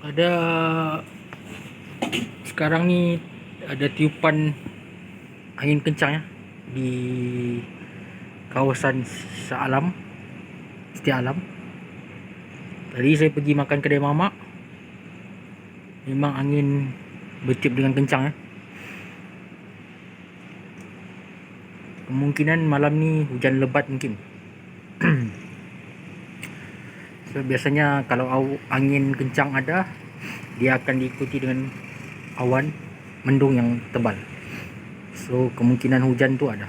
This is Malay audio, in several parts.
Ada sekarang ni ada tiupan angin kencang ya di kawasan Setia Alam. Tadi saya pergi makan kedai mamak. Memang angin bertiup dengan kencang ya. Kemungkinan malam ni hujan lebat mungkin. So biasanya kalau angin kencang ada, dia akan diikuti dengan awan mendung yang tebal. So kemungkinan hujan tu ada.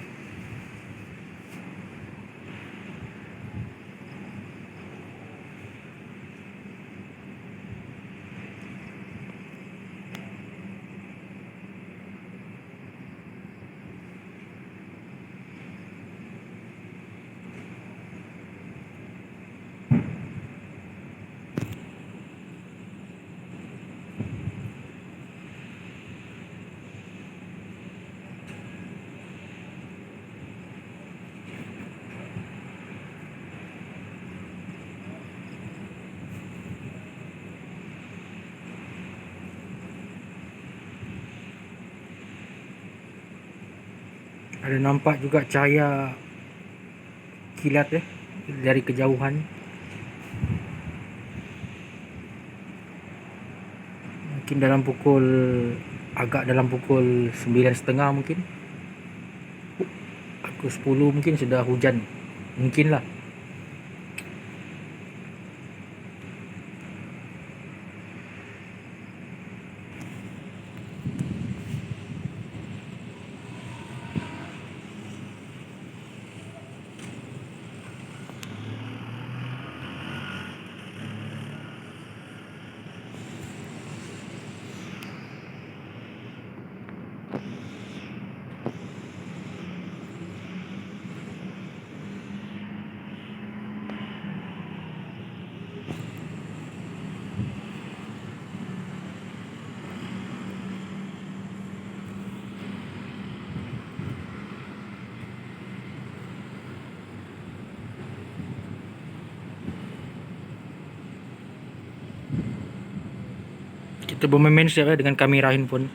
Ada nampak juga cahaya kilat dari kejauhan. Mungkin agak dalam pukul 9.30 mungkin. Pukul 10 mungkin sudah hujan. Mungkin lah. Kita bermain-main sekejap dengan kamera handphone.